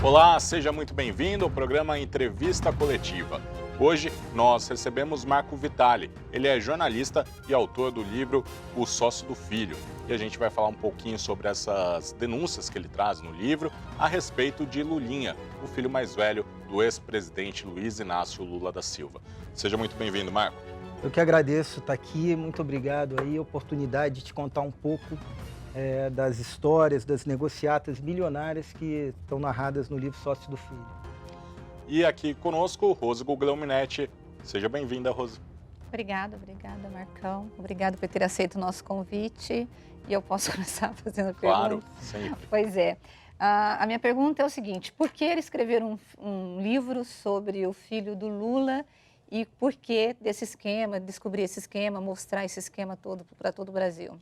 Olá, seja muito bem-vindo ao programa Entrevista Coletiva. Hoje nós recebemos Marco Vitali. Ele é jornalista e autor do livro O Sócio do Filho. E a gente vai falar um pouquinho sobre essas denúncias que ele traz no livro a respeito de Lulinha, o filho mais velho do ex-presidente Luiz Inácio Lula da Silva. Seja muito bem-vindo, Marco. Eu que agradeço estar aqui, muito obrigado aí, a oportunidade de te contar um pouco das histórias, das negociatas milionárias que estão narradas no livro Sócio do Filho. E aqui conosco, Rose Guglielminetti. Seja bem-vinda, Rose. Obrigada, Marcão. Obrigada por ter aceito o nosso convite. E eu posso começar fazendo a pergunta? Claro, sempre. Pois é. A minha pergunta é o seguinte: por que escrever um livro sobre o filho do Lula e por que desse esquema, descobrir esse esquema, mostrar esse esquema todo para todo o Brasil?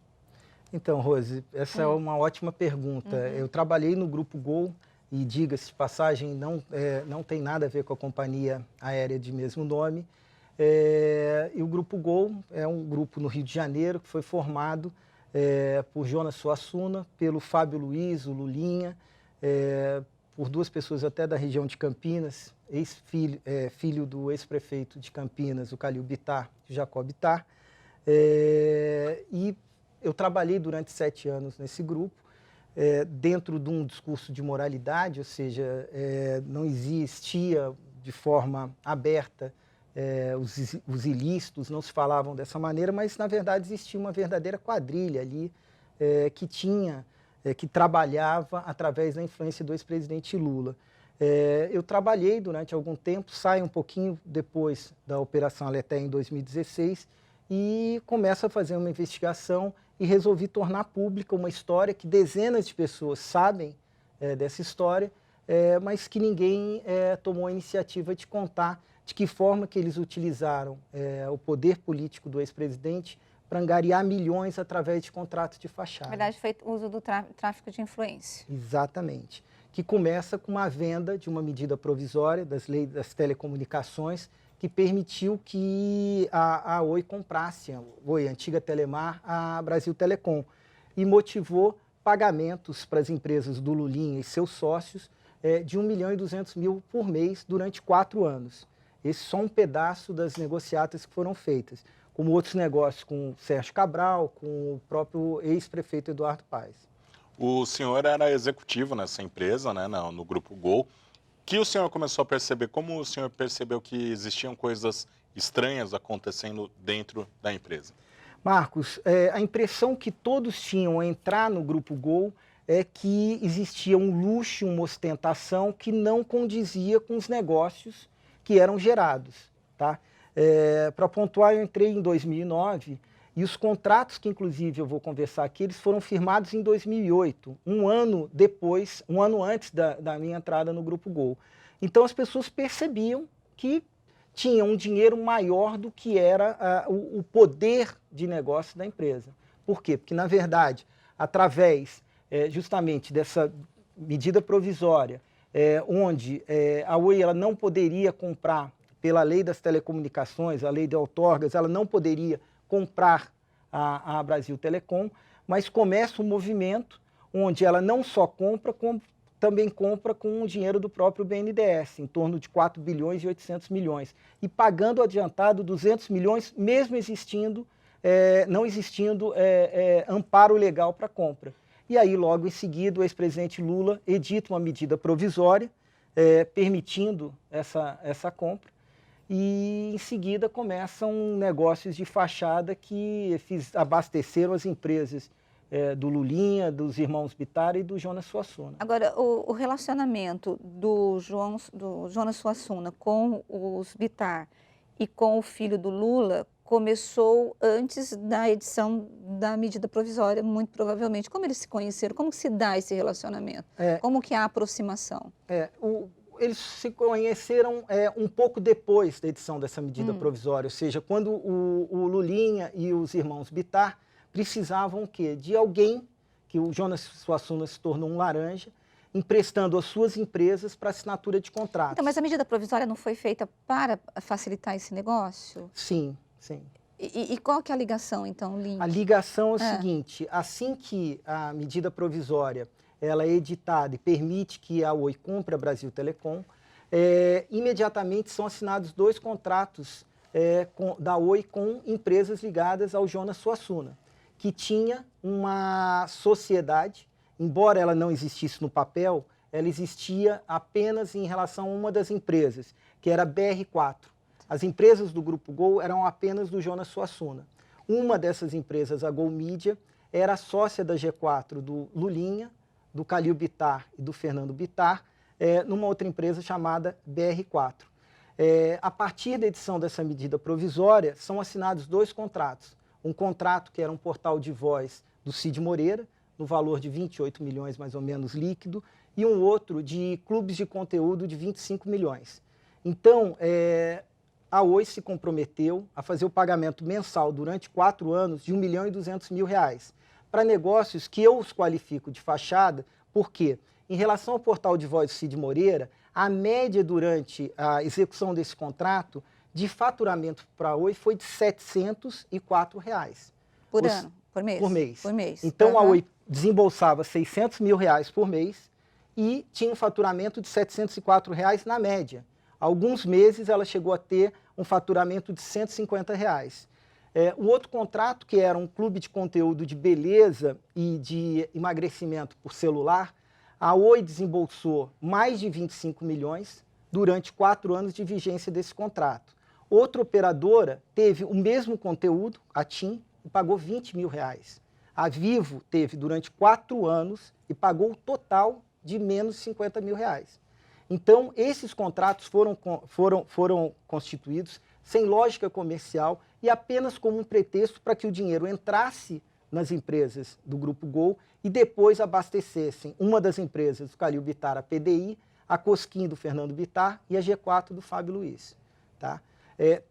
Então, Rose, essa é uma ótima pergunta. Eu trabalhei no Grupo Gol e, diga-se de passagem, não tem nada a ver com a companhia aérea de mesmo nome. E o Grupo Gol é um grupo no Rio de Janeiro que foi formado por Jonas Suassuna, pelo Fábio Luiz, o Lulinha, por duas pessoas até da região de Campinas, filho do ex-prefeito de Campinas, o Calil Bittar, Jacó Bittar. E eu trabalhei durante 7 anos nesse grupo, dentro de um discurso de moralidade, ou seja, não existia de forma aberta os ilícitos, não se falavam dessa maneira, mas na verdade existia uma verdadeira quadrilha ali que trabalhava através da influência do ex-presidente Lula. Eu trabalhei durante algum tempo, saio um pouquinho depois da Operação Aleté em 2016 e começo a fazer uma investigação e resolvi tornar pública uma história que dezenas de pessoas sabem dessa história, mas que ninguém tomou a iniciativa de contar de que forma que eles utilizaram o poder político do ex-presidente para angariar milhões através de contratos de fachada. Na verdade, foi uso do tráfico de influência. Exatamente. Que começa com uma venda de uma medida provisória das leis das telecomunicações que permitiu que a Oi comprasse, a antiga Telemar, a Brasil Telecom, e motivou pagamentos para as empresas do Lulinha e seus sócios de 1.200.000 por mês durante 4 anos. Esse é só um pedaço das negociatas que foram feitas, como outros negócios com o Sérgio Cabral, com o próprio ex-prefeito Eduardo Paes. O senhor era executivo nessa empresa, né, no Grupo Gol. Que o senhor começou a perceber? Como o senhor percebeu que existiam coisas estranhas acontecendo dentro da empresa? Marcos, a impressão que todos tinham ao entrar no Grupo Gol é que existia um luxo, uma ostentação que não condizia com os negócios que eram gerados. Tá? Para pontuar, eu entrei em 2009 e os contratos que, inclusive, eu vou conversar aqui, eles foram firmados em 2008, um ano antes da minha entrada no Grupo Gol. Então, as pessoas percebiam que tinha um dinheiro maior do que era o poder de negócio da empresa. Por quê? Porque, na verdade, através justamente dessa medida provisória, onde a Oi ela não poderia comprar, pela lei das telecomunicações, a lei de outorgas, ela não poderia comprar a Brasil Telecom, mas começa um movimento onde ela não só compra, como também compra com o dinheiro do próprio BNDES, em torno de 4 bilhões e 800 milhões, e pagando adiantado 200 milhões, mesmo não existindo amparo legal para compra. E aí, logo em seguida, o ex-presidente Lula edita uma medida provisória permitindo essa compra, e em seguida começam negócios de fachada que abasteceram as empresas do Lulinha, dos irmãos Bittar e do Jonas Suassuna. Agora, o relacionamento do Jonas Suassuna com os Bittar e com o filho do Lula começou antes da edição da medida provisória, muito provavelmente. Como eles se conheceram? Como se dá esse relacionamento? Como que há a aproximação? Eles se conheceram um pouco depois da edição dessa medida provisória, ou seja, quando o Lulinha e os irmãos Bittar precisavam o quê? De alguém, que o Jonas Suassuna se tornou um laranja, emprestando as suas empresas para assinatura de contratos. Então, mas a medida provisória não foi feita para facilitar esse negócio? Sim, sim. E qual que é a ligação, então, Link? A ligação é o seguinte: assim que a medida provisória ela é editada e permite que a Oi compre a Brasil Telecom, imediatamente são assinados 2 contratos da Oi com empresas ligadas ao Jonas Suassuna, que tinha uma sociedade, embora ela não existisse no papel, ela existia apenas em relação a uma das empresas, que era a BR4. As empresas do Grupo Gol eram apenas do Jonas Suassuna. Uma dessas empresas, a Gol Mídia, era sócia da G4 do Lulinha, do Calil Bittar e do Fernando Bittar, numa outra empresa chamada BR4. A partir da edição dessa medida provisória, são assinados 2 contratos. Um contrato que era um portal de voz do Cid Moreira, no valor de 28 milhões mais ou menos líquido, e um outro de clubes de conteúdo de 25 milhões. Então, a Oi se comprometeu a fazer o pagamento mensal durante 4 anos de R$ 1.200.000 para negócios que eu os qualifico de fachada, porque, em relação ao portal de voz do Cid Moreira, a média durante a execução desse contrato de faturamento para a Oi foi de R$ 704. Por ano? Por mês? Por mês. Então, a Oi desembolsava R$ 600 mil por mês e tinha um faturamento de R$ 704 na média. Alguns meses ela chegou a ter um faturamento de R$ 150. O outro contrato, que era um clube de conteúdo de beleza e de emagrecimento por celular, a Oi desembolsou mais de 25 milhões durante 4 anos de vigência desse contrato. Outra operadora teve o mesmo conteúdo, a TIM, e pagou R$ 20 mil. A Vivo teve durante 4 anos e pagou o total de menos R$ 50 mil. Então, esses contratos foram constituídos sem lógica comercial e apenas como um pretexto para que o dinheiro entrasse nas empresas do Grupo Gol e depois abastecessem uma das empresas do Calil Bittar, a PDI, a Cosquim do Fernando Bittar e a G4 do Fábio Luiz. Tá?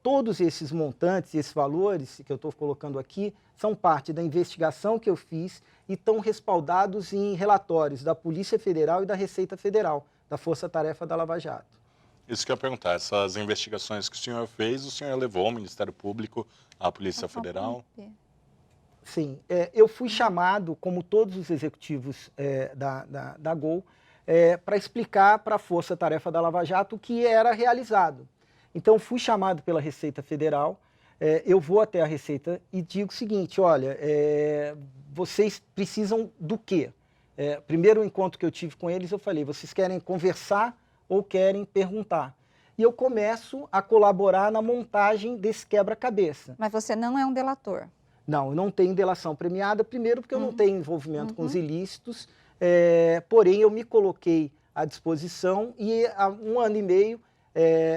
Todos esses montantes, esses valores que eu estou colocando aqui, são parte da investigação que eu fiz e estão respaldados em relatórios da Polícia Federal e da Receita Federal, da Força Tarefa da Lava Jato. Isso que eu ia perguntar, essas investigações que o senhor fez, o senhor levou ao Ministério Público, à Polícia Federal? Sim, eu fui chamado, como todos os executivos da Gol, para explicar para a Força Tarefa da Lava Jato o que era realizado. Então, fui chamado pela Receita Federal, eu vou até a Receita e digo o seguinte, olha, vocês precisam do quê? Primeiro encontro que eu tive com eles, eu falei, vocês querem conversar ou querem perguntar? E eu começo a colaborar na montagem desse quebra-cabeça. Mas você não é um delator? Não, eu não tenho delação premiada, primeiro porque eu não tenho envolvimento com os ilícitos, porém eu me coloquei à disposição e há 1 ano e meio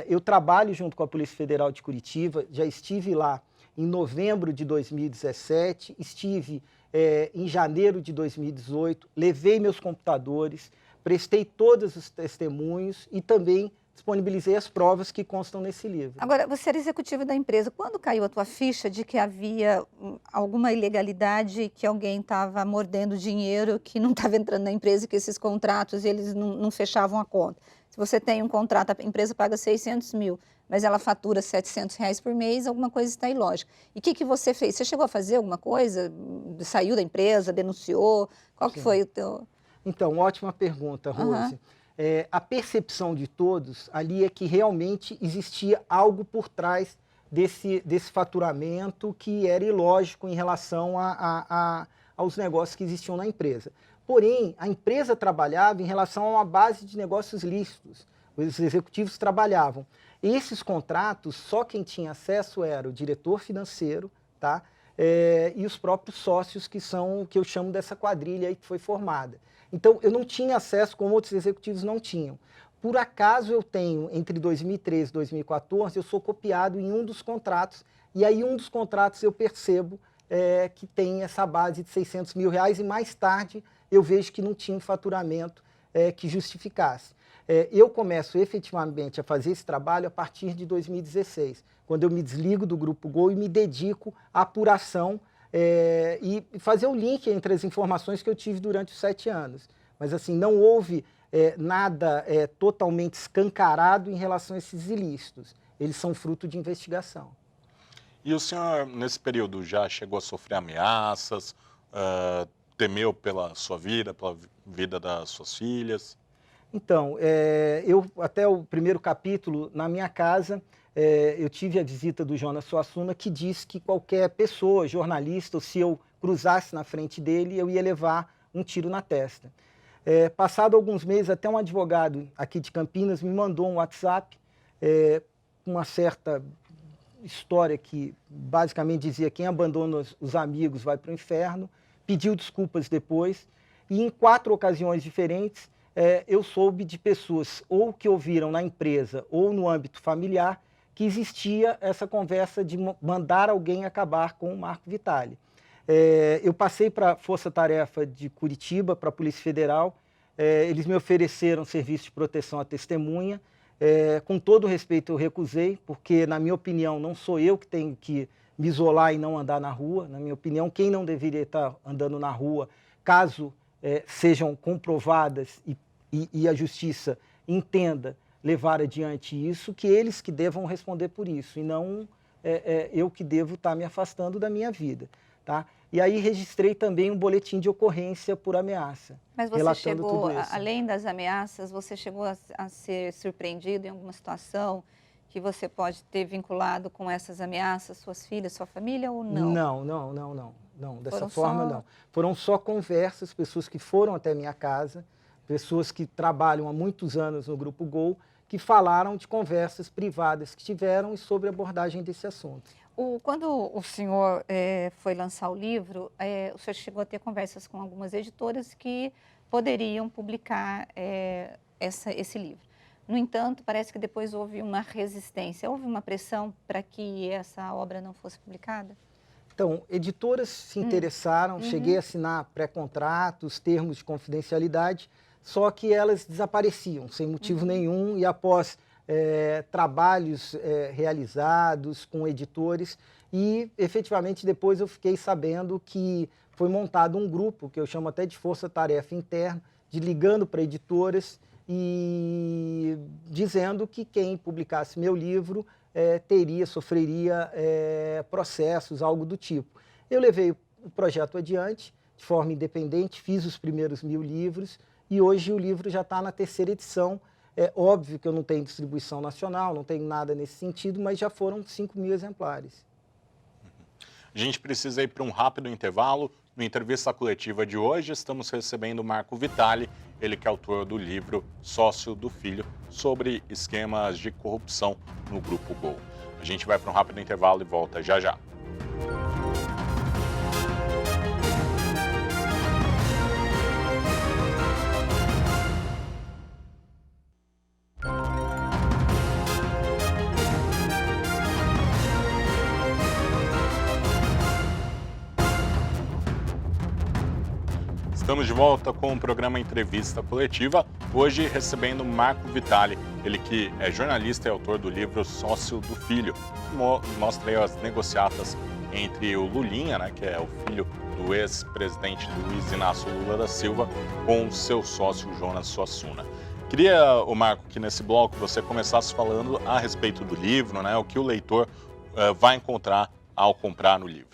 eu trabalho junto com a Polícia Federal de Curitiba, já estive lá em novembro de 2017, estive em janeiro de 2018, levei meus computadores, prestei todos os testemunhos e também disponibilizei as provas que constam nesse livro. Agora, você era executivo da empresa. Quando caiu a tua ficha de que havia alguma ilegalidade, que alguém estava mordendo dinheiro, que não estava entrando na empresa, que esses contratos eles não fechavam a conta? Se você tem um contrato, a empresa paga 600 mil, mas ela fatura R$700 por mês, alguma coisa está ilógica. E o que você fez? Você chegou a fazer alguma coisa? Saiu da empresa, denunciou? Qual que foi o teu... Então, ótima pergunta, Rose. A percepção de todos ali é que realmente existia algo por trás desse faturamento que era ilógico em relação aos negócios que existiam na empresa. Porém, a empresa trabalhava em relação a uma base de negócios lícitos. Os executivos trabalhavam. Esses contratos, só quem tinha acesso era o diretor financeiro, tá? E os próprios sócios que eu chamo dessa quadrilha aí que foi formada. Então, eu não tinha acesso como outros executivos não tinham. Por acaso eu tenho, entre 2013 e 2014, eu sou copiado em um dos contratos, e aí um dos contratos eu percebo que tem essa base de R$600 mil, e mais tarde eu vejo que não tinha um faturamento que justificasse. Eu começo efetivamente a fazer esse trabalho a partir de 2016, quando eu me desligo do Grupo Gol e me dedico à apuração e fazer o link entre as informações que eu tive durante os 7 anos. Mas assim, não houve nada totalmente escancarado em relação a esses ilícitos. Eles são fruto de investigação. E o senhor, nesse período, já chegou a sofrer ameaças? temeu pela sua vida, pela vida das suas filhas? Então, eu até o primeiro capítulo, na minha casa, eu tive a visita do Jonas Suassuna, que disse que qualquer pessoa, jornalista, ou se eu cruzasse na frente dele, eu ia levar um tiro na testa. Passado alguns meses, até um advogado aqui de Campinas me mandou um WhatsApp com uma certa história que basicamente dizia: quem abandona os amigos vai para o inferno, pediu desculpas depois, e em 4 ocasiões diferentes eu soube de pessoas ou que ouviram na empresa ou no âmbito familiar que existia essa conversa de mandar alguém acabar com o Marco Vitale. Eu passei para a Força Tarefa de Curitiba, para a Polícia Federal, eles me ofereceram serviço de proteção à testemunha. Com todo respeito, eu recusei, porque, na minha opinião, não sou eu que tenho que me isolar e não andar na rua. Na minha opinião, quem não deveria estar andando na rua, caso sejam comprovadas e a justiça entenda levar adiante isso, que eles que devam responder por isso, e não eu que devo estar me afastando da minha vida. Tá? E aí registrei também um boletim de ocorrência por ameaça. Mas você chegou, além das ameaças, você chegou a ser surpreendido em alguma situação que você pode ter vinculado com essas ameaças, suas filhas, sua família, ou não? Não, dessa forma não. Foram só conversas, pessoas que foram até minha casa, pessoas que trabalham há muitos anos no Grupo Gol, que falaram de conversas privadas que tiveram e sobre a abordagem desse assunto. Quando o senhor foi lançar o livro, o senhor chegou a ter conversas com algumas editoras que poderiam publicar esse livro. No entanto, parece que depois houve uma resistência. Houve uma pressão para que essa obra não fosse publicada? Então, editoras se interessaram, cheguei a assinar pré-contratos, termos de confidencialidade, só que elas desapareciam, sem motivo nenhum, e após trabalhos realizados com editores, e efetivamente depois eu fiquei sabendo que foi montado um grupo, que eu chamo até de força-tarefa interna, de ligando para editoras e dizendo que quem publicasse meu livro sofreria processos, algo do tipo. Eu levei o projeto adiante, de forma independente, fiz os primeiros 1000 livros, e hoje o livro já está na 3ª edição. É óbvio que eu não tenho distribuição nacional, não tenho nada nesse sentido, mas já foram 5.000 exemplares. A gente precisa ir para um rápido intervalo. Na entrevista coletiva de hoje, estamos recebendo o Marco Vitale, ele que é autor do livro Sócio do Filho, sobre esquemas de corrupção no Grupo Gol. A gente vai para um rápido intervalo e volta já já. Estamos de volta com o programa Entrevista Coletiva, hoje recebendo Marco Vitale, ele que é jornalista e autor do livro Sócio do Filho, que mostra aí as negociatas entre o Lulinha, né, que é o filho do ex-presidente Luiz Inácio Lula da Silva, com seu sócio Jonas Suassuna. Queria, Marco, que nesse bloco você começasse falando a respeito do livro, né, o que o leitor vai encontrar ao comprar no livro.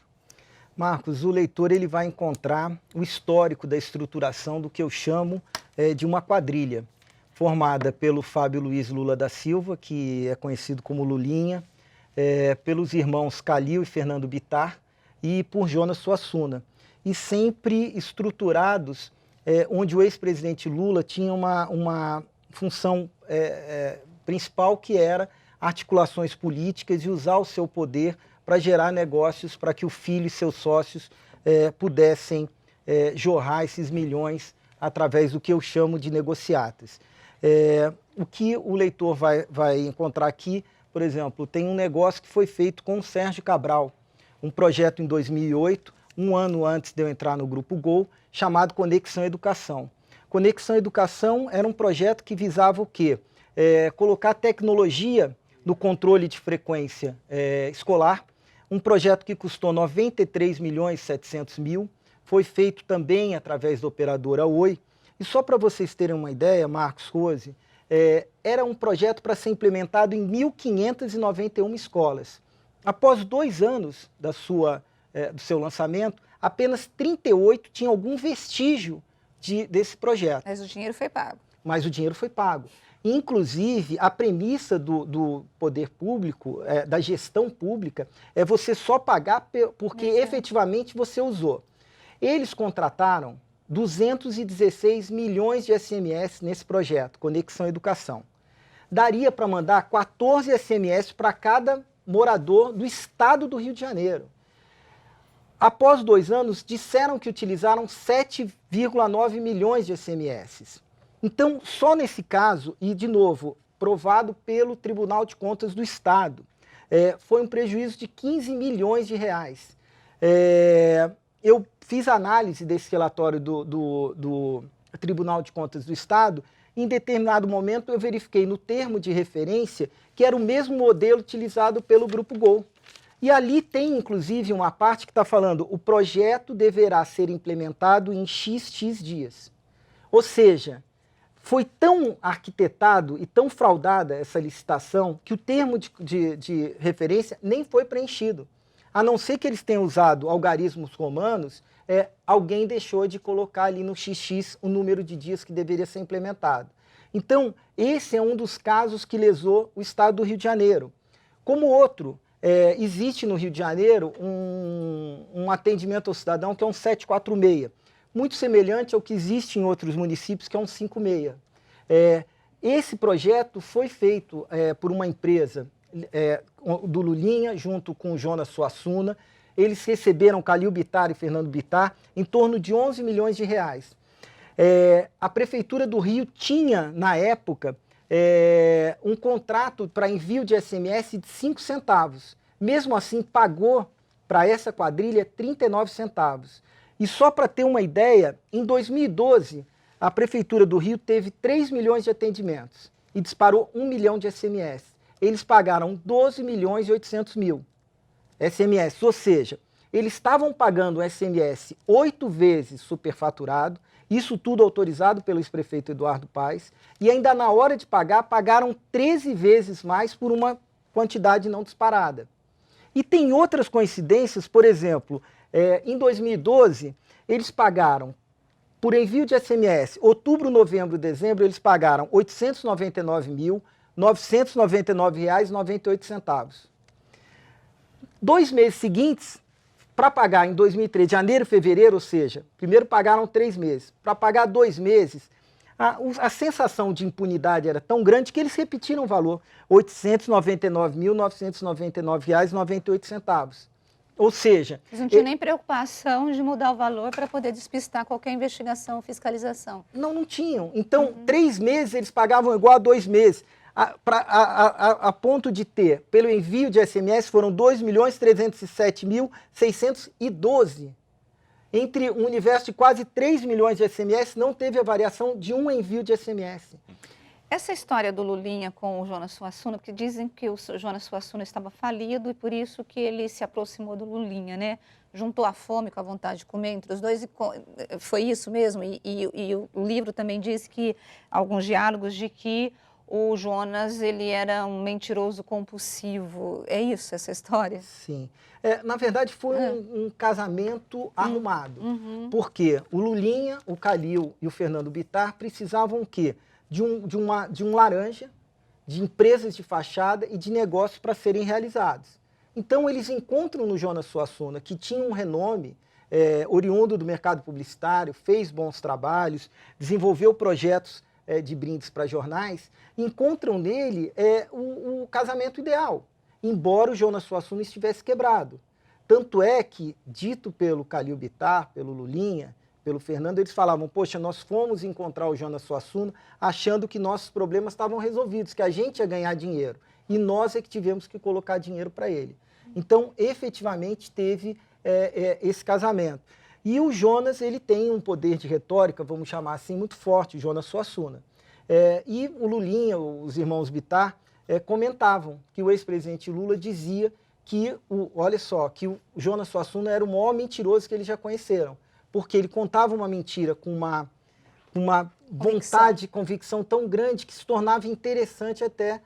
Marcos, o leitor ele vai encontrar o histórico da estruturação do que eu chamo de uma quadrilha, formada pelo Fábio Luiz Lula da Silva, que é conhecido como Lulinha, pelos irmãos Calil e Fernando Bittar, e por Jonas Suassuna. E sempre estruturados onde o ex-presidente Lula tinha uma função principal, que era articulações políticas e usar o seu poder para gerar negócios, para que o filho e seus sócios pudessem jorrar esses milhões através do que eu chamo de negociatas. O que o leitor vai encontrar aqui, por exemplo, tem um negócio que foi feito com o Sérgio Cabral, um projeto em 2008, um ano antes de eu entrar no Grupo Gol, chamado Conexão Educação. Conexão Educação era um projeto que visava o quê? Colocar tecnologia no controle de frequência escolar, um projeto que custou 93.700.000, foi feito também através da operadora Oi. E só para vocês terem uma ideia, Marcos, Rose, era um projeto para ser implementado em 1.591 escolas. Após 2 anos do seu lançamento, apenas 38 tinham algum vestígio desse projeto. Mas o dinheiro foi pago. Mas o dinheiro foi pago. Inclusive, a premissa do poder público, da gestão pública, é você só pagar porque efetivamente você usou. Eles contrataram 216 milhões de SMS nesse projeto, Conexão Educação. Daria para mandar 14 SMS para cada morador do estado do Rio de Janeiro. Após 2 anos, disseram que utilizaram 7,9 milhões de SMS. Então, só nesse caso, e de novo, provado pelo Tribunal de Contas do Estado, foi um prejuízo de 15 milhões de reais. Eu fiz análise desse relatório do Tribunal de Contas do Estado. Em determinado momento, eu verifiquei no termo de referência que era o mesmo modelo utilizado pelo Grupo Gol. E ali tem, inclusive, uma parte que está falando o projeto deverá ser implementado em XX dias. Ou seja, foi tão arquitetado e tão fraudada essa licitação que o termo de referência nem foi preenchido. A não ser que eles tenham usado algarismos romanos, alguém deixou de colocar ali no XX o número de dias que deveria ser implementado. Então, esse é um dos casos que lesou o Estado do Rio de Janeiro. Como outro, existe no Rio de Janeiro um atendimento ao cidadão que é um 746, muito semelhante ao que existe em outros municípios, que é um 56. Esse projeto foi feito por uma empresa do Lulinha, junto com o Jonas Suassuna. Eles receberam Calil Bittar e Fernando Bittar em torno de 11 milhões de reais. A Prefeitura do Rio tinha, na época, um contrato para envio de SMS de 5 centavos. Mesmo assim, pagou para essa quadrilha 39 centavos. E só para ter uma ideia, em 2012, a Prefeitura do Rio teve 3 milhões de atendimentos e disparou 1 milhão de SMS. Eles pagaram 12 milhões e 800 mil SMS, ou seja, eles estavam pagando o SMS 8 vezes superfaturado, isso tudo autorizado pelo ex-prefeito Eduardo Paes, e ainda na hora de pagar, pagaram 13 vezes mais por uma quantidade não disparada. E tem outras coincidências, por exemplo, em 2012, eles pagaram, por envio de SMS, outubro, novembro e dezembro, eles pagaram R$ 899.999,98. 2 meses seguintes, para pagar em 2013, janeiro e fevereiro, ou seja, primeiro pagaram 3 meses. Para pagar 2 meses, a sensação de impunidade era tão grande que eles repetiram o valor, R$ 899.999,98. Ou seja... Eles não tinham nem preocupação de mudar o valor para poder despistar qualquer investigação ou fiscalização. Não tinham. Então, 3 meses eles pagavam igual a 2 meses. A ponto de ter, pelo envio de SMS, foram 2.307.612. Entre um universo de quase 3 milhões de SMS, não teve a variação de um envio de SMS. Essa história do Lulinha com o Jonas Suassuna, porque dizem que o Jonas Suassuna estava falido e por isso que ele se aproximou do Lulinha, né? Juntou a fome com a vontade de comer entre os dois e foi isso mesmo? E o livro também diz que, alguns diálogos, de que o Jonas, ele era um mentiroso compulsivo. É isso, essa história? Sim. Na verdade, foi um casamento arrumado. Porque o Lulinha, o Calil e o Fernando Bittar precisavam o quê? De um laranja, de empresas de fachada e de negócios para serem realizados. Então, eles encontram no Jonas Suassuna, que tinha um renome oriundo do mercado publicitário, fez bons trabalhos, desenvolveu projetos de brindes para jornais, encontram nele o casamento ideal, embora o Jonas Suassuna estivesse quebrado. Tanto é que, dito pelo Calil Bittar, pelo Lulinha, pelo Fernando, eles falavam, poxa, nós fomos encontrar o Jonas Suassuna achando que nossos problemas estavam resolvidos, que a gente ia ganhar dinheiro, e nós é que tivemos que colocar dinheiro para ele. Então, efetivamente, teve esse casamento. E o Jonas, ele tem um poder de retórica, vamos chamar assim, muito forte, o Jonas Suassuna. E o Lulinha, os irmãos Bittar, comentavam que o ex-presidente Lula dizia que, olha só, que o Jonas Suassuna era o maior mentiroso que eles já conheceram, porque ele contava uma mentira com uma vontade, convicção tão grande que se tornava interessante até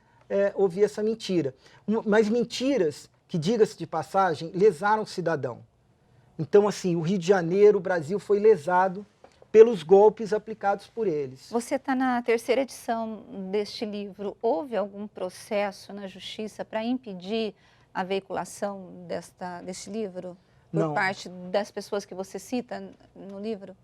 ouvir essa mentira. Mas mentiras que, diga-se de passagem, lesaram o cidadão. Então, assim, o Rio de Janeiro, o Brasil foi lesado pelos golpes aplicados por eles. Você está na terceira edição deste livro. Houve algum processo na justiça para impedir a veiculação deste livro por Não. parte das pessoas que você cita no livro?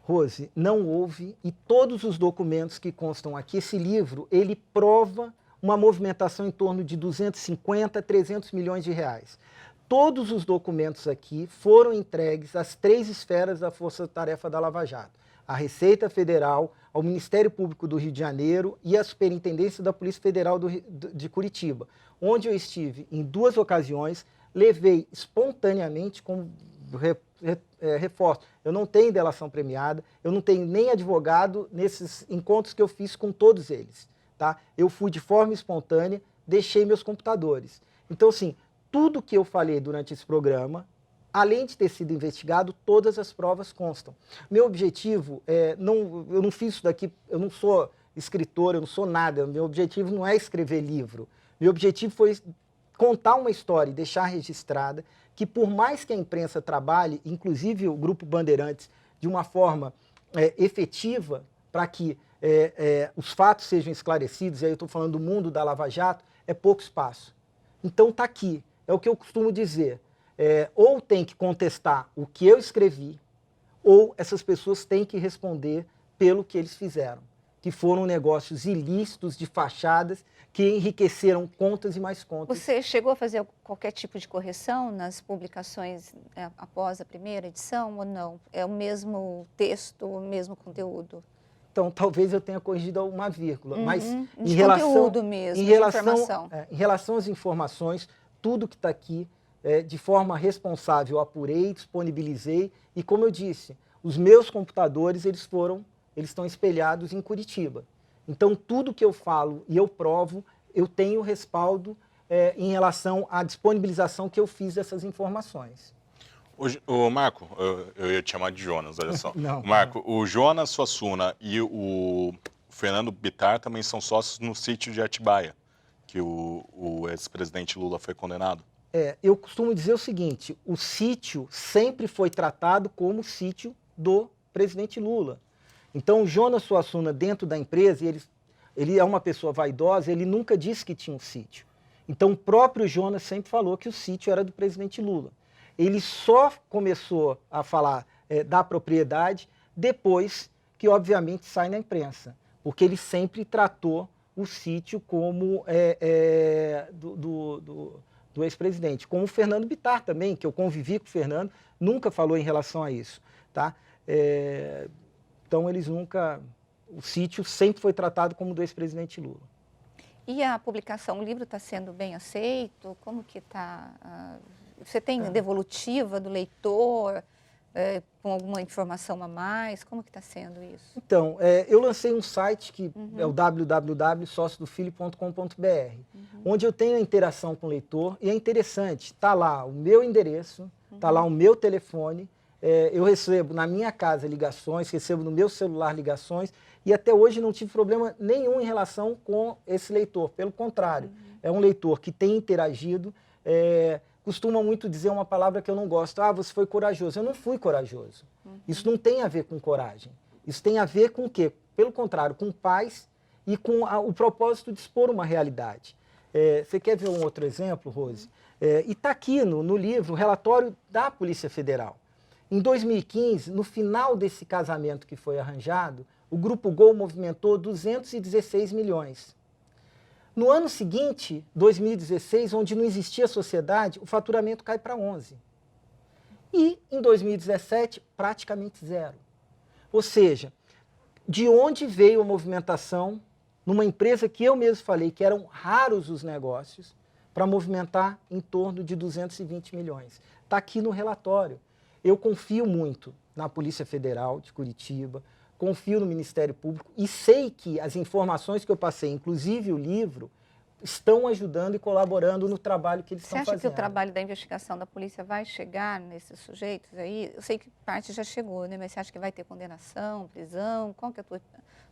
Rose, não houve, e todos os documentos que constam aqui, esse livro, ele prova uma movimentação em torno de 250 a 300 milhões de reais. Todos os documentos aqui foram entregues às 3 esferas da Força-Tarefa da Lava Jato: à Receita Federal, ao Ministério Público do Rio de Janeiro e à Superintendência da Polícia Federal de Curitiba, onde eu estive em 2 ocasiões, levei espontaneamente, como reforço, eu não tenho delação premiada, eu não tenho nem advogado nesses encontros que eu fiz com todos eles. Tá? Eu fui de forma espontânea, deixei meus computadores. Então, assim, tudo que eu falei durante esse programa, além de ter sido investigado, todas as provas constam. Meu objetivo, eu não fiz isso daqui, eu não sou escritor, eu não sou nada, meu objetivo não é escrever livro. Meu objetivo foi contar uma história e deixar registrada que, por mais que a imprensa trabalhe, inclusive o Grupo Bandeirantes, de uma forma efetiva para que os fatos sejam esclarecidos, e aí eu estou falando do mundo da Lava Jato, é pouco espaço. Então está aqui, é o que eu costumo dizer, ou tem que contestar o que eu escrevi, ou essas pessoas têm que responder pelo que eles fizeram, que foram negócios ilícitos de fachadas que enriqueceram contas e mais contas. Você chegou a fazer qualquer tipo de correção nas publicações após a primeira edição ou não? É o mesmo texto, o mesmo conteúdo? Então, talvez eu tenha corrigido uma vírgula, mas de conteúdo mesmo, de informação. Em relação às informações, tudo que está aqui, de forma responsável, eu apurei, disponibilizei, e como eu disse, os meus computadores, eles estão espelhados em Curitiba. Então, tudo que eu falo e eu provo, eu tenho respaldo em relação à disponibilização que eu fiz dessas informações. O Marco, eu ia te chamar de Jonas, olha só. Não, Marco, o Jonas Suassuna e o Fernando Bittar também são sócios no sítio de Atibaia, que o ex-presidente Lula foi condenado. Eu costumo dizer o seguinte, o sítio sempre foi tratado como sítio do presidente Lula. Então, o Jonas Suassuna, dentro da empresa, ele é uma pessoa vaidosa, ele nunca disse que tinha um sítio. Então, o próprio Jonas sempre falou que o sítio era do presidente Lula. Ele só começou a falar da propriedade depois que, obviamente, sai na imprensa, porque ele sempre tratou o sítio como do ex-presidente. Como o Fernando Bittar também, que eu convivi com o Fernando, nunca falou em relação a isso. Tá? Então, eles nunca... O sítio sempre foi tratado como do ex-presidente Lula. E a publicação, o livro está sendo bem aceito? Como que está... Você tem devolutiva do leitor, com alguma informação a mais? Como que está sendo isso? Então, eu lancei um site que é o www.sociodofilho.com.br, onde eu tenho a interação com o leitor, e é interessante, está lá o meu endereço, está lá o meu telefone, eu recebo na minha casa ligações, recebo no meu celular ligações, e até hoje não tive problema nenhum em relação com esse leitor, pelo contrário, é um leitor que tem interagido, costuma muito dizer uma palavra que eu não gosto, você foi corajoso. Eu não fui corajoso. Isso não tem a ver com coragem. Isso tem a ver com o quê? Pelo contrário, com paz e com o propósito de expor uma realidade. Você quer ver um outro exemplo, Rose? E está aqui no livro o relatório da Polícia Federal. Em 2015, no final desse casamento que foi arranjado, o Grupo Gol movimentou 216 milhões. No ano seguinte, 2016, onde não existia sociedade, o faturamento cai para 11. E, em 2017, praticamente zero. Ou seja, de onde veio a movimentação numa empresa que eu mesmo falei que eram raros os negócios para movimentar em torno de 220 milhões? Está aqui no relatório. Eu confio muito na Polícia Federal de Curitiba, confio no Ministério Público e sei que as informações que eu passei, inclusive o livro, estão ajudando e colaborando no trabalho que eles estão fazendo. Você acha que o trabalho da investigação da polícia vai chegar nesses sujeitos aí? Eu sei que parte já chegou, né? Mas você acha que vai ter condenação, prisão? Qual que é a tua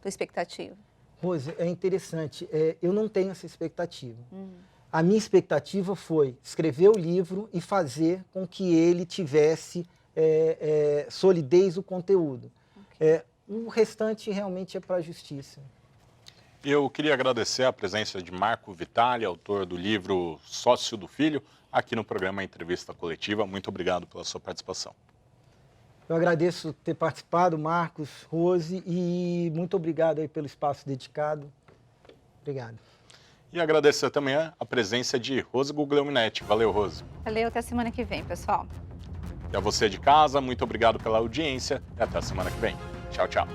expectativa? Rose, é interessante. Eu não tenho essa expectativa. A minha expectativa foi escrever o livro e fazer com que ele tivesse solidez o conteúdo. O restante realmente é para a justiça. Eu queria agradecer a presença de Marco Vitali, autor do livro Sócio do Filho, aqui no programa Entrevista Coletiva. Muito obrigado pela sua participação. Eu agradeço ter participado, Marcos, Rose, e muito obrigado aí pelo espaço dedicado. Obrigado. E agradecer também a presença de Rose Guglielminetti. Valeu, Rose. Valeu, até semana que vem, pessoal. E a você de casa, muito obrigado pela audiência e até a semana que vem. Tchau, tchau.